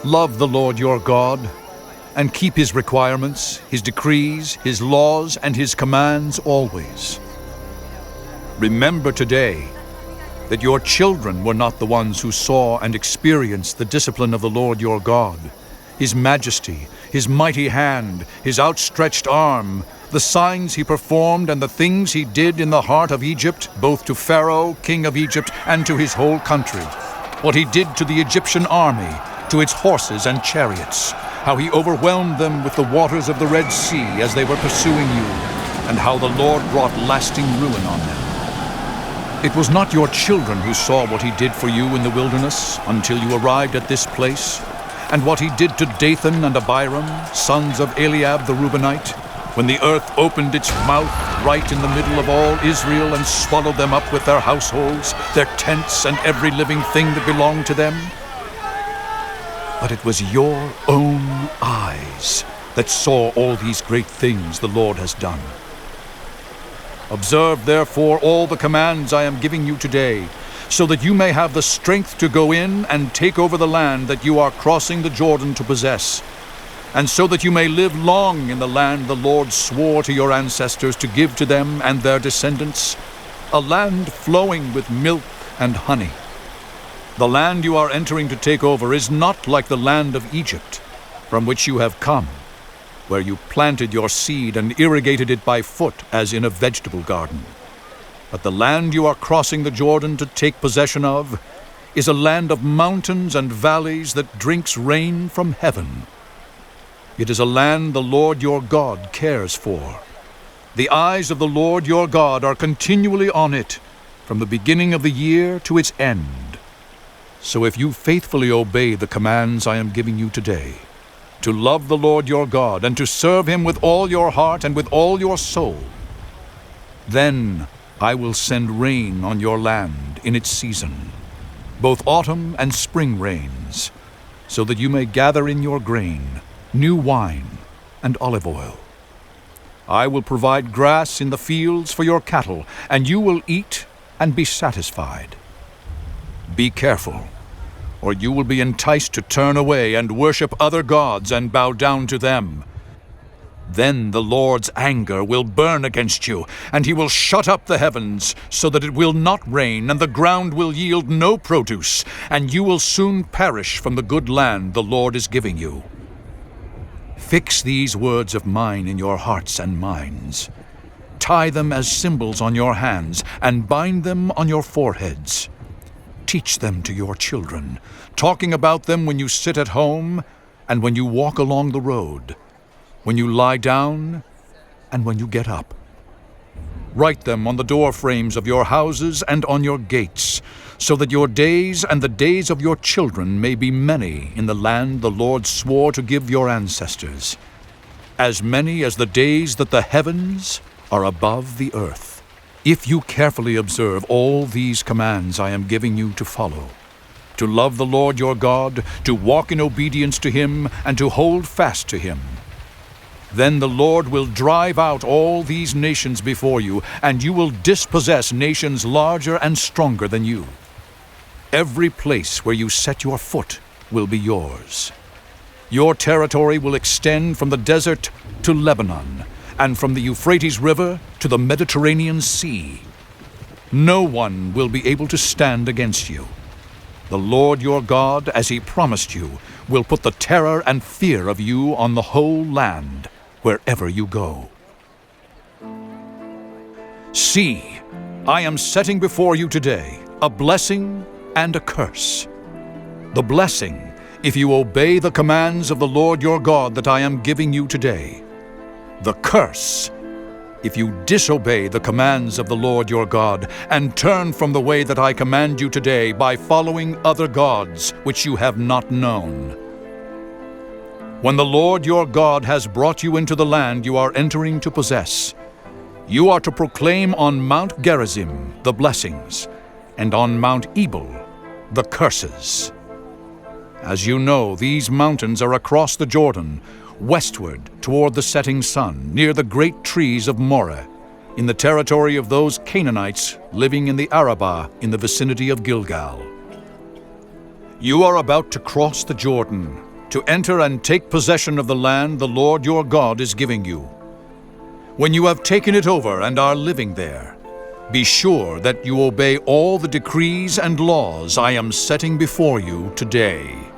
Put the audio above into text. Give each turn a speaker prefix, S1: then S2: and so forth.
S1: Love the Lord your God, and keep his requirements, his decrees, his laws, and his commands always. Remember today that your children were not the ones who saw and experienced the discipline of the Lord your God, his majesty, his mighty hand, his outstretched arm, the signs he performed and the things he did in the heart of Egypt, both to Pharaoh, king of Egypt, and to his whole country, what he did to the Egyptian army, to its horses and chariots, how he overwhelmed them with the waters of the Red Sea as they were pursuing you, and how the Lord brought lasting ruin on them. It was not your children who saw what he did for you in the wilderness until you arrived at this place, and what he did to Dathan and Abiram, sons of Eliab the Reubenite, when the earth opened its mouth right in the middle of all Israel and swallowed them up with their households, their tents, and every living thing that belonged to them. But it was your own eyes that saw all these great things the Lord has done. Observe, therefore, all the commands I am giving you today, so that you may have the strength to go in and take over the land that you are crossing the Jordan to possess, and so that you may live long in the land the Lord swore to your ancestors to give to them and their descendants, a land flowing with milk and honey. The land you are entering to take over is not like the land of Egypt, from which you have come, where you planted your seed and irrigated it by foot as in a vegetable garden. But the land you are crossing the Jordan to take possession of is a land of mountains and valleys that drinks rain from heaven. It is a land the Lord your God cares for. The eyes of the Lord your God are continually on it, from the beginning of the year to its end. So if you faithfully obey the commands I am giving you today, to love the Lord your God and to serve him with all your heart and with all your soul, then I will send rain on your land in its season, both autumn and spring rains, so that you may gather in your grain, new wine, and olive oil. I will provide grass in the fields for your cattle, and you will eat and be satisfied. Be careful, or you will be enticed to turn away and worship other gods and bow down to them. Then the Lord's anger will burn against you, and he will shut up the heavens so that it will not rain, and the ground will yield no produce, and you will soon perish from the good land the Lord is giving you. Fix these words of mine in your hearts and minds. Tie them as symbols on your hands, and bind them on your foreheads. Teach them to your children, talking about them when you sit at home and when you walk along the road, when you lie down and when you get up. Write them on the door frames of your houses and on your gates, so that your days and the days of your children may be many in the land the Lord swore to give your ancestors, as many as the days that the heavens are above the earth. If you carefully observe all these commands I am giving you to follow, to love the Lord your God, to walk in obedience to him, and to hold fast to him, then the Lord will drive out all these nations before you, and you will dispossess nations larger and stronger than you. Every place where you set your foot will be yours. Your territory will extend from the desert to Lebanon, and from the Euphrates River to the Mediterranean Sea. No one will be able to stand against you. The Lord your God, as he promised you, will put the terror and fear of you on the whole land, wherever you go. See, I am setting before you today a blessing and a curse. The blessing, if you obey the commands of the Lord your God that I am giving you today. The curse, if you disobey the commands of the Lord your God and turn from the way that I command you today by following other gods which you have not known. When the Lord your God has brought you into the land you are entering to possess, you are to proclaim on Mount Gerizim the blessings, and on Mount Ebal the curses. As you know, these mountains are across the Jordan, westward toward the setting sun, near the great trees of Moreh, in the territory of those Canaanites living in the Arabah in the vicinity of Gilgal. You are about to cross the Jordan, to enter and take possession of the land the Lord your God is giving you. When you have taken it over and are living there, be sure that you obey all the decrees and laws I am setting before you today.